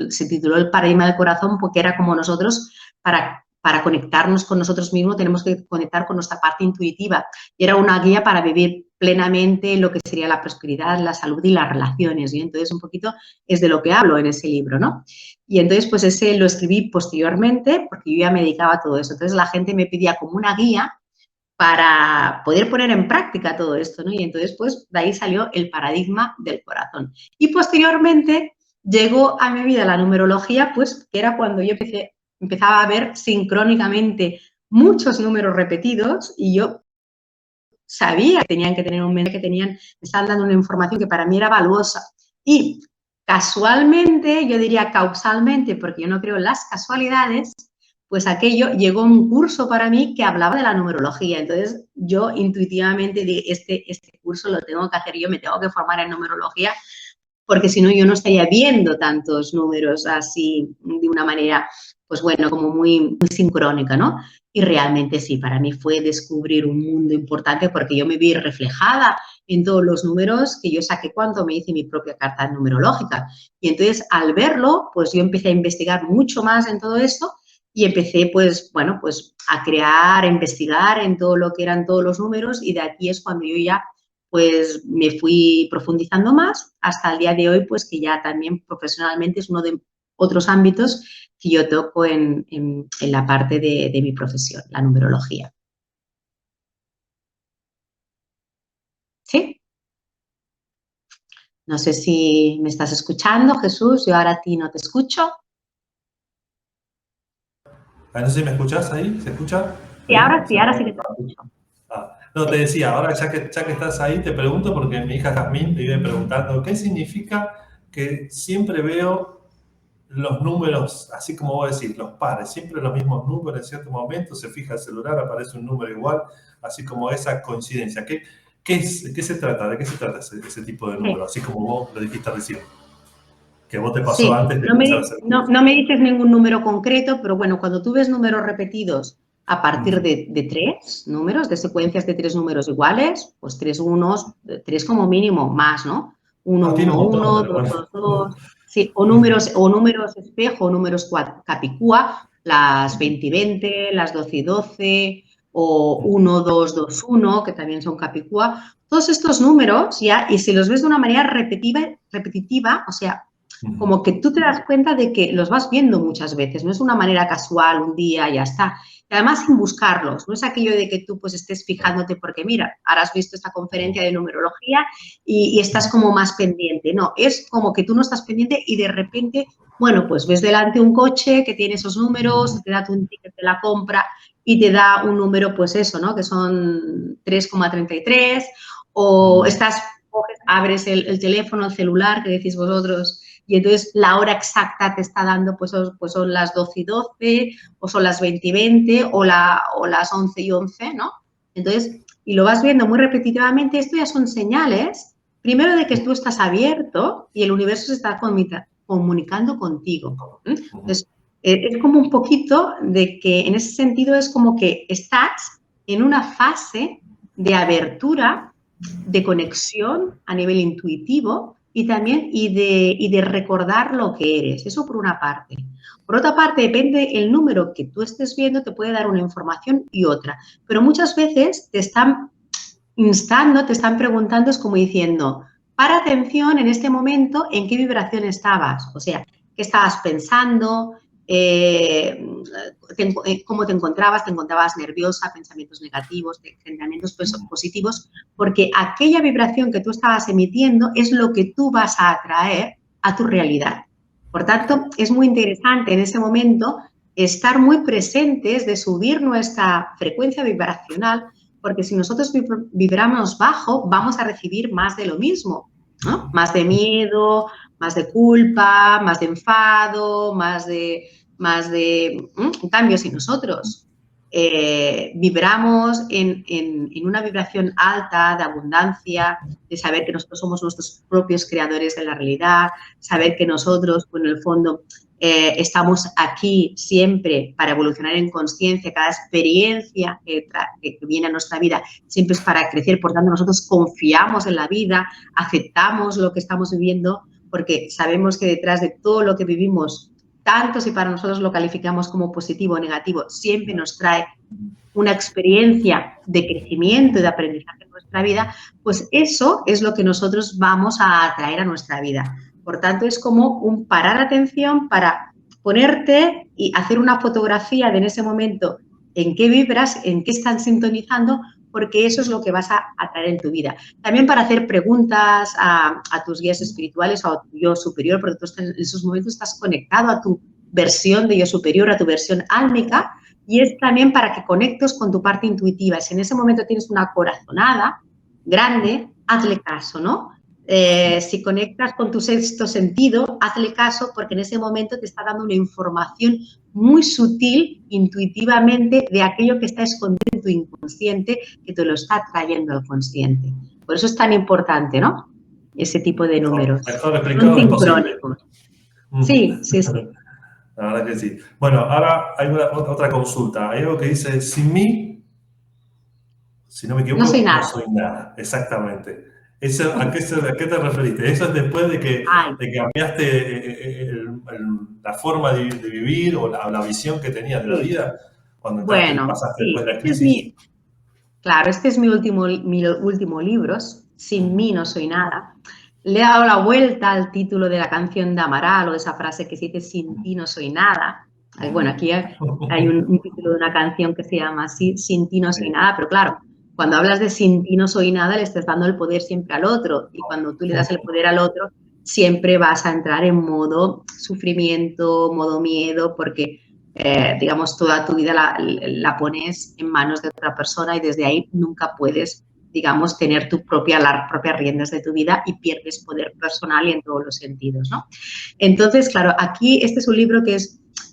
se tituló El Paradigma del Corazón porque era como nosotros, para conectarnos con nosotros mismos, tenemos que conectar con nuestra parte intuitiva. Y era una guía para vivir plenamente lo que sería la prosperidad, la salud y las relaciones. Y entonces un poquito es de lo que hablo en ese libro, ¿no? Y entonces pues ese lo escribí posteriormente porque yo ya me dedicaba a todo eso. Entonces la gente me pedía como una guía para poder poner en práctica todo esto, ¿no? Y entonces, pues, de ahí salió el paradigma del corazón. Y posteriormente llegó a mi vida la numerología, pues, que era cuando yo empezaba a ver sincrónicamente muchos números repetidos y yo sabía que tenían que tener un mensaje, me estaban dando una información que para mí era valiosa. Y casualmente, yo diría causalmente, porque yo no creo en las casualidades, pues aquello llegó un curso para mí que hablaba de la numerología. Entonces, yo intuitivamente dije, este curso lo tengo que hacer yo, me tengo que formar en numerología, porque si no, yo no estaría viendo tantos números así de una manera, pues bueno, como muy sincrónica, ¿no? Y realmente sí, para mí fue descubrir un mundo importante porque yo me vi reflejada en todos los números que yo saqué cuando me hice mi propia carta numerológica. Y entonces, al verlo, pues yo empecé a investigar mucho más en todo esto y empecé, pues, bueno, pues a crear, a investigar en todo lo que eran todos los números y de aquí es cuando yo ya pues me fui profundizando más hasta el día de hoy, pues que ya también profesionalmente es uno de otros ámbitos que yo toco en la parte de mi profesión, la numerología. ¿Sí? No sé si me estás escuchando, Jesús, yo ahora a ti no te escucho. No sé si me escuchás ahí, ¿se escucha? Sí, ¿Ahí? ahora sí, ahora sí que te escucho. No, te decía, ahora ya que estás ahí, te pregunto porque mi hija Jazmín me vive preguntando, ¿qué significa que siempre veo los números, así como vos decís, los pares, siempre los mismos números en cierto momento, se fija el celular, aparece un número igual, así como esa coincidencia? ¿Qué se trata? ¿De qué se trata ese tipo de número? Así como vos lo dijiste recién, que vos te pasó Sí, antes de empezar a hacer cursos. no me dices ningún número concreto, pero bueno, cuando tú ves números repetidos a partir de tres números, de secuencias de tres números iguales, pues tres unos, tres como mínimo, más, ¿no? No, 1, tiene un 1, montón, 1, pero 2, bueno. 2, 2. Sí, o números espejo, o números capicúa, las 20 y 20, las 12 y 12, o 1, 2, 2, 1, que también son capicúa. Todos estos números ya, y si los ves de una manera repetitiva, o sea, como que tú te das cuenta de que los vas viendo muchas veces, no es una manera casual, un día, ya está. Y además sin buscarlos, no es aquello de que tú pues estés fijándote porque mira, ahora has visto esta conferencia de numerología y estás como más pendiente, no, es como que tú no estás pendiente y de repente, bueno, pues ves delante un coche que tiene esos números, te da tu ticket de la compra y te da un número, pues eso, ¿no? Que son 3,33 o estás, abres el teléfono, el celular, que decís vosotros, y entonces la hora exacta te está dando, pues son las 12 y 12, o son las 20 y 20, o las 11 y 11, ¿no? Entonces, y lo vas viendo muy repetitivamente, esto ya son señales, primero de que tú estás abierto y el universo se está comunicando contigo. Entonces, es como un poquito de que en ese sentido es como que estás en una fase de abertura, de conexión a nivel intuitivo y también y de recordar lo que eres. Eso por una parte. Por otra parte, depende el número que tú estés viendo, te puede dar una información y otra. Pero muchas veces te están instando, te están preguntando, es como diciendo, para atención en este momento en qué vibración estabas. O sea, qué estabas pensando, cómo te encontrabas nerviosa, pensamientos negativos, pensamientos positivos, porque aquella vibración que tú estabas emitiendo es lo que tú vas a atraer a tu realidad. Por tanto, es muy interesante en ese momento estar muy presentes de subir nuestra frecuencia vibracional, porque si nosotros vibramos bajo, vamos a recibir más de lo mismo, ¿no? Más de miedo, más de culpa, más de enfado, en cambio, si nosotros vibramos en una vibración alta de abundancia, de saber que nosotros somos nuestros propios creadores de la realidad, saber que nosotros, pues, en el fondo, estamos aquí siempre para evolucionar en conciencia, cada experiencia que viene a nuestra vida siempre es para crecer, por tanto nosotros confiamos en la vida, aceptamos lo que estamos viviendo, porque sabemos que detrás de todo lo que vivimos, tanto si para nosotros lo calificamos como positivo o negativo, siempre nos trae una experiencia de crecimiento y de aprendizaje en nuestra vida, pues eso es lo que nosotros vamos a atraer a nuestra vida. Por tanto, es como un parar atención para ponerte y hacer una fotografía de en ese momento en qué vibras, en qué están sintonizando, porque eso es lo que vas a atraer en tu vida. También para hacer preguntas a tus guías espirituales o a tu yo superior, porque tú en esos momentos estás conectado a tu versión de yo superior, a tu versión álmica, y es también para que conectes con tu parte intuitiva. Si en ese momento tienes una corazonada grande, hazle caso, ¿no? Si conectas con tu sexto sentido, hazle caso porque en ese momento te está dando una información muy sutil, intuitivamente, de aquello que está escondido en tu inconsciente, que te lo está trayendo al consciente. Por eso es tan importante, ¿no? Ese tipo de números. Mejor Son explicado imposible. sincrónicos. Sí, sí, sí. La verdad que sí. Bueno, ahora hay otra consulta. Hay algo que dice, sin mí, si no me equivoco, No soy no nada. soy nada. Exactamente. Eso, ¿a qué te referiste? ¿Eso es después de que Ay, cambiaste la forma de vivir o la visión que tenías de la sí. vida cuando Bueno, pasaste después sí. de la crisis? Claro, este es mi último libro, Sin mí no soy nada. Le he dado la vuelta al título de la canción de Amaral o de esa frase que se dice sin ti no soy nada. Bueno, aquí hay un título de una canción que se llama así, Sin ti no soy nada, pero claro, cuando hablas de sin ti no soy nada, le estás dando el poder siempre al otro y cuando tú le das el poder al otro, siempre vas a entrar en modo sufrimiento, modo miedo, porque digamos, toda tu vida la pones en manos de otra persona y desde ahí nunca puedes, digamos, tener las propias riendas de tu vida y pierdes poder personal y en todos los sentidos, ¿no? Entonces, claro, aquí este es un libro que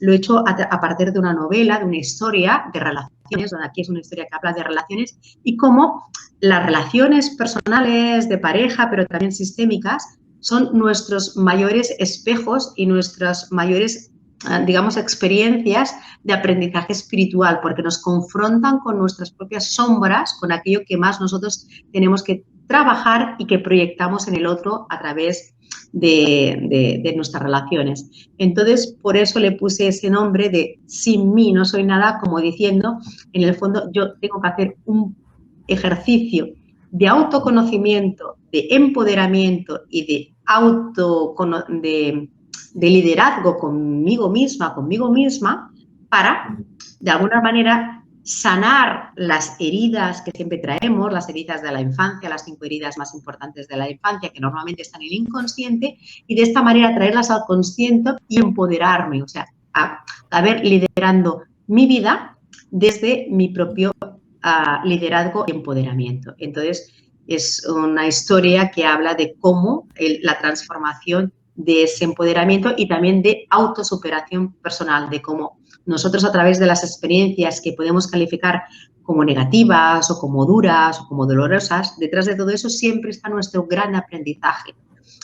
lo he hecho a partir de una novela, de una historia de relaciones, donde aquí es una historia que habla de relaciones y cómo las relaciones personales, de pareja, pero también sistémicas, son nuestros mayores espejos y nuestras mayores, digamos, experiencias de aprendizaje espiritual, porque nos confrontan con nuestras propias sombras, con aquello que más nosotros tenemos que trabajar y que proyectamos en el otro a través de nuestras relaciones. Entonces, por eso le puse ese nombre de Sin mí no soy nada, como diciendo, en el fondo, yo tengo que hacer un ejercicio de autoconocimiento, de empoderamiento y de liderazgo conmigo misma, para, de alguna manera, sanar las heridas que siempre traemos, las heridas de la infancia, las 5 heridas más importantes de la infancia, que normalmente están en el inconsciente, y de esta manera traerlas al consciente y empoderarme, o sea, a ver, liderando mi vida desde mi propio liderazgo y empoderamiento. Entonces, es una historia que habla de cómo la transformación de ese empoderamiento y también de autosuperación personal, de cómo nosotros a través de las experiencias que podemos calificar como negativas o como duras o como dolorosas, detrás de todo eso siempre está nuestro gran aprendizaje.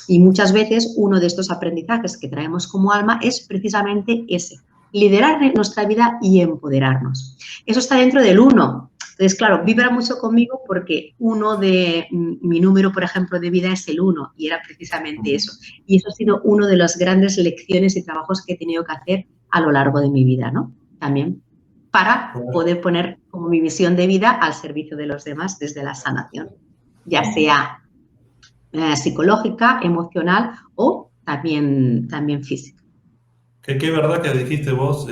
Y muchas veces uno de estos aprendizajes que traemos como alma es precisamente ese, liderar nuestra vida y empoderarnos. Eso está dentro del 1. Entonces, claro, vibra mucho conmigo porque mi número, por ejemplo, de vida es el 1 y era precisamente eso. Y eso ha sido una de las grandes lecciones y trabajos que he tenido que hacer a lo largo de mi vida, ¿no? También para poder poner como mi visión de vida al servicio de los demás desde la sanación, ya sea psicológica, emocional o también física. Qué verdad que dijiste vos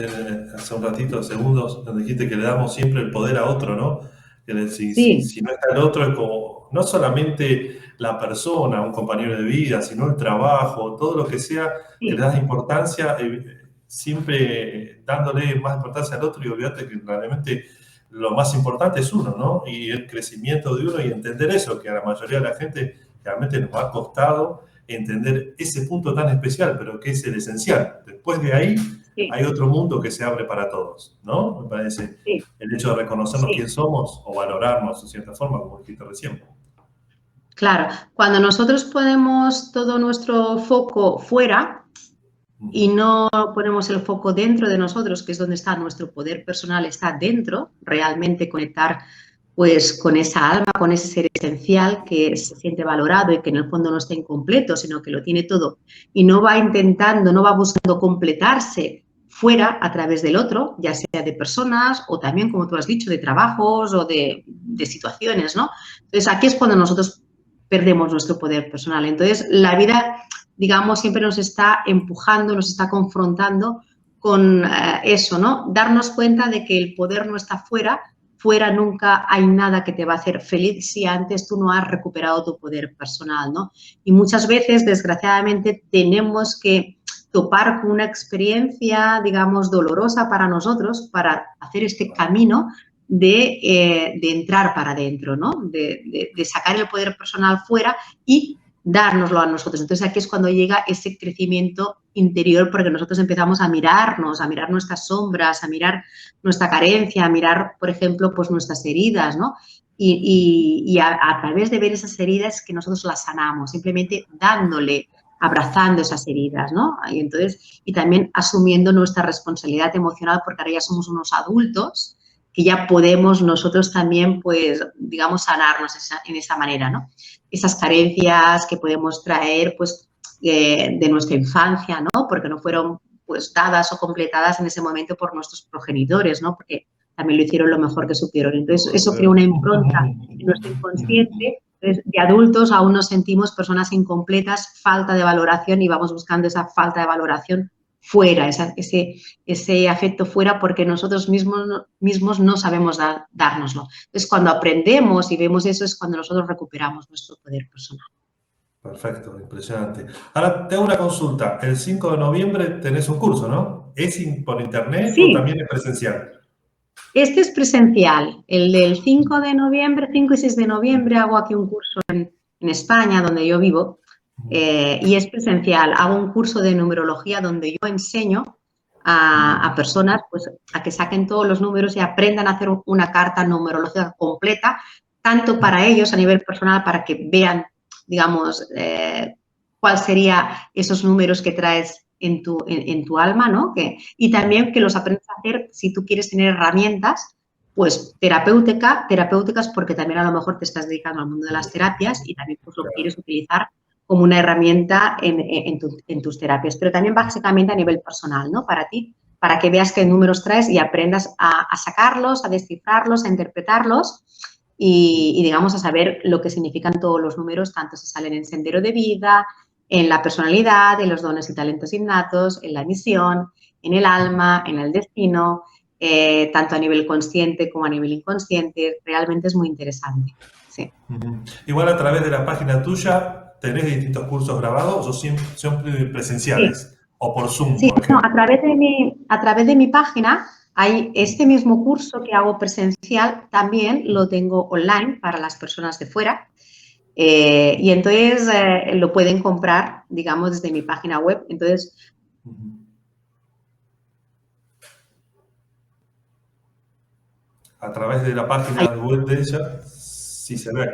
hace un ratito, segundos, donde dijiste que le damos siempre el poder a otro, ¿no? Que si no está el otro es como, no solamente la persona, un compañero de vida, sino el trabajo, todo lo que sea, que le das importancia, siempre dándole más importancia al otro y olvídate que realmente lo más importante es uno, ¿no? Y el crecimiento de uno y entender eso, que a la mayoría de la gente realmente nos ha costado entender ese punto tan especial, pero que es el esencial. Después de ahí hay otro mundo que se abre para todos, ¿no? Me parece el hecho de reconocernos quién somos o valorarnos de cierta forma, como dijiste recién. Claro, cuando nosotros ponemos todo nuestro foco fuera y no ponemos el foco dentro de nosotros, que es donde está nuestro poder personal, está dentro, realmente conectar pues con esa alma, con ese ser esencial que se siente valorado y que en el fondo no está incompleto, sino que lo tiene todo y no va buscando completarse fuera a través del otro, ya sea de personas o también, como tú has dicho, de trabajos o de situaciones, ¿no? Entonces, aquí es cuando nosotros perdemos nuestro poder personal. Entonces, la vida, digamos, siempre nos está empujando, nos está confrontando con eso, ¿no? Darnos cuenta de que el poder no está fuera nunca hay nada que te va a hacer feliz si antes tú no has recuperado tu poder personal, ¿no? Y muchas veces, desgraciadamente, tenemos que topar con una experiencia, digamos, dolorosa para nosotros, para hacer este camino de entrar para adentro, ¿no? De sacar el poder personal fuera y dárnoslo a nosotros. Entonces, aquí es cuando llega ese crecimiento interior, porque nosotros empezamos a mirarnos, a mirar nuestras sombras, a mirar nuestra carencia, a mirar, por ejemplo, pues nuestras heridas, ¿no? Y a través de ver esas heridas que nosotros las sanamos, simplemente dándole, abrazando esas heridas, ¿no? Y entonces, y también asumiendo nuestra responsabilidad emocional, porque ahora ya somos unos adultos que ya podemos nosotros también, pues, digamos, sanarnos en esa manera, ¿no? Esas carencias que podemos traer, pues, de nuestra infancia, ¿no? Porque no fueron, pues, dadas o completadas en ese momento por nuestros progenitores, ¿no? Porque también lo hicieron lo mejor que supieron. Entonces, eso crea una impronta en nuestro inconsciente. Entonces, de adultos aún nos sentimos personas incompletas, falta de valoración y vamos buscando esa falta de valoración fuera, ese afecto fuera porque nosotros mismos no sabemos dárnoslo. Entonces, cuando aprendemos y vemos eso es cuando nosotros recuperamos nuestro poder personal. Perfecto, impresionante. Ahora, tengo una consulta. El 5 de noviembre tenés un curso, ¿no? ¿Es por internet o Sí. también es presencial? Este es presencial. El del 5 de noviembre, 5 y 6 de noviembre, hago aquí un curso en España, donde yo vivo, y es presencial. Hago un curso de numerología donde yo enseño a personas pues, a que saquen todos los números y aprendan a hacer una carta numerológica completa, tanto para ellos a nivel personal, para que vean, digamos, cuál serían esos números que traes en tu alma, ¿no? Y también que los aprendas a hacer si tú quieres tener herramientas, pues terapéuticas, porque también a lo mejor te estás dedicando al mundo de las terapias y también pues, lo quieres utilizar como una herramienta en tus terapias, pero también básicamente a nivel personal, ¿no? Para ti, para que veas qué números traes y aprendas a sacarlos, a descifrarlos, a interpretarlos y digamos, a saber lo que significan todos los números, tanto si salen en sendero de vida, en la personalidad, en los dones y talentos innatos, en la misión, en el alma, en el destino, tanto a nivel consciente como a nivel inconsciente. Realmente es muy interesante. Sí. Igual a través de la página tuya, ¿tenés distintos cursos grabados o siempre presenciales? Sí. O por Zoom, Sí, por ejemplo. no, a través de mi página hay este mismo curso que hago presencial, también lo tengo online para las personas de fuera. Y entonces lo pueden comprar, digamos, desde mi página web. Entonces, a través de la página web de ella, sí se ve.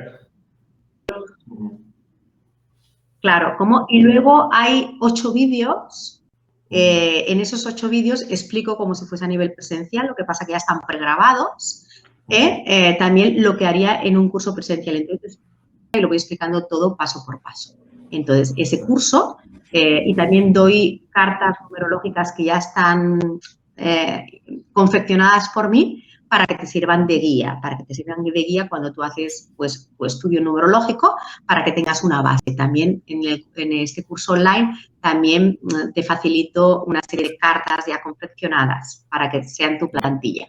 Claro, y luego hay 8 vídeos. En esos 8 vídeos explico como si fuese a nivel presencial, lo que pasa que ya están pregrabados. También lo que haría en un curso presencial. Entonces, lo voy explicando todo paso por paso. Entonces, ese curso, y también doy cartas numerológicas que ya están confeccionadas por mí para que te sirvan de guía, cuando tú haces pues, tu estudio numerológico, para que tengas una base. También en este curso online también te facilito una serie de cartas ya confeccionadas para que sean tu plantilla.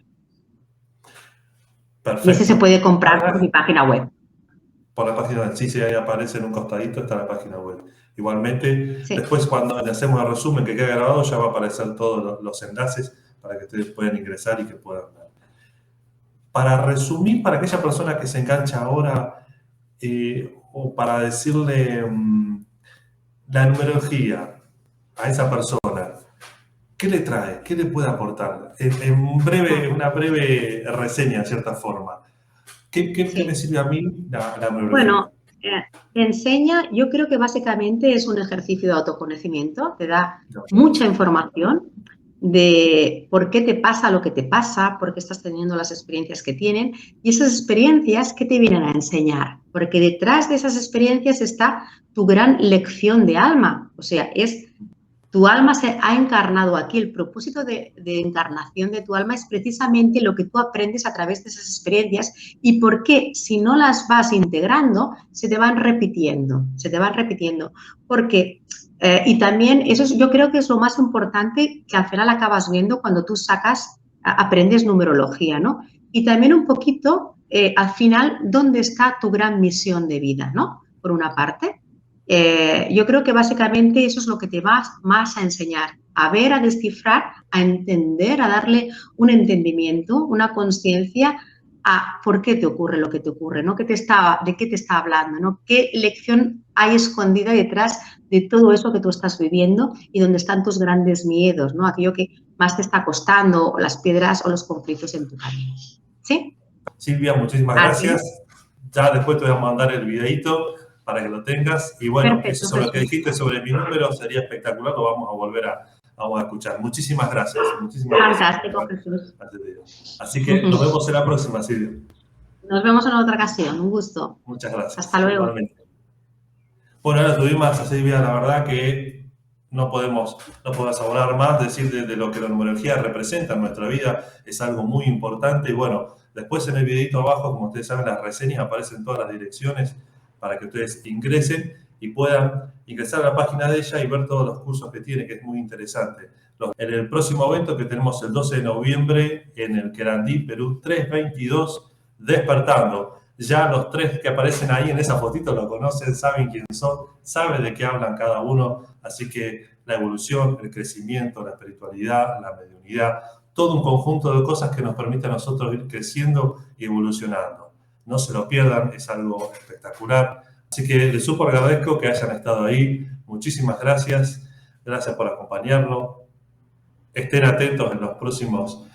Perfecto. Y ese se puede comprar por mi página web. Por la página web, sí, ahí aparece en un costadito, está la página web. Igualmente, sí. Después cuando le hacemos el resumen que queda grabado, ya va a aparecer todos los enlaces para que ustedes puedan ingresar y que puedan ver. Para resumir, para aquella persona que se engancha ahora, o para decirle la numerología a esa persona, ¿qué le trae? ¿Qué le puede aportar? Una breve reseña, de cierta forma. ¿Qué me sirve a mí la numerología? Bueno, enseña, yo creo que básicamente es un ejercicio de autoconocimiento, te da mucha información de por qué te pasa lo que te pasa, por qué estás teniendo las experiencias que tienen y esas experiencias que te vienen a enseñar, porque detrás de esas experiencias está tu gran lección de alma, o sea, tu alma se ha encarnado aquí. El propósito de encarnación de tu alma es precisamente lo que tú aprendes a través de esas experiencias y por qué, si no las vas integrando, se te van repitiendo. Porque, y también eso yo creo que es lo más importante que al final acabas viendo cuando tú aprendes numerología, ¿no? Y también un poquito, al final, dónde está tu gran misión de vida, ¿no? Por una parte. Yo creo que básicamente eso es lo que te va más a enseñar, a ver, a descifrar, a entender, a darle un entendimiento, una conciencia a por qué te ocurre lo que te ocurre, ¿no? ¿De qué te está hablando? ¿No? ¿Qué lección hay escondida detrás de todo eso que tú estás viviendo y donde están tus grandes miedos, ¿no? Aquello que más te está costando, las piedras o los conflictos en tu camino. ¿Sí? Silvia, muchísimas Así. gracias. Ya después te voy a mandar el videito para que lo tengas. Y bueno, eso Perfecto, sobre lo que Jesús. dijiste sobre mi número sería espectacular, lo vamos a volver a escuchar. Muchísimas gracias. Muchísimas Fantástico, gracias. Jesús. Así que nos vemos en la próxima, Silvia. Nos vemos en otra ocasión. Un gusto. Muchas gracias. Hasta luego. Igualmente. Bueno, ahora tuvimos a Silvia, la verdad que no podemos hablar más, decir de lo que la numerología representa en nuestra vida, es algo muy importante. Y bueno, después en el videito abajo, como ustedes saben, las reseñas aparecen todas las direcciones para que ustedes ingresen y puedan ingresar a la página de ella y ver todos los cursos que tiene, que es muy interesante. En el próximo evento que tenemos el 12 de noviembre en el Querandí, Perú 322, Despertando. Ya los tres que aparecen ahí en esa fotito lo conocen, saben quién son, saben de qué hablan cada uno, así que la evolución, el crecimiento, la espiritualidad, la mediunidad, todo un conjunto de cosas que nos permite a nosotros ir creciendo y evolucionando. No se lo pierdan, es algo espectacular. Así que les súper agradezco que hayan estado ahí. Muchísimas gracias. Gracias por acompañarnos. Estén atentos en los próximos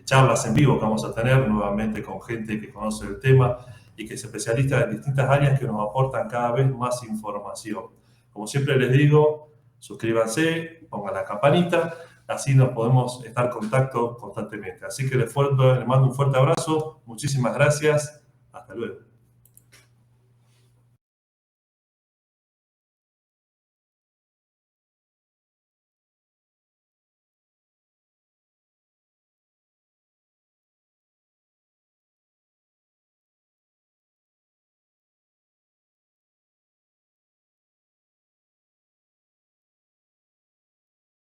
charlas en vivo que vamos a tener nuevamente con gente que conoce el tema y que es especialista en distintas áreas que nos aportan cada vez más información. Como siempre les digo, suscríbanse, pongan la campanita, así nos podemos estar en contacto constantemente. Así que les mando un fuerte abrazo, muchísimas gracias, hasta luego.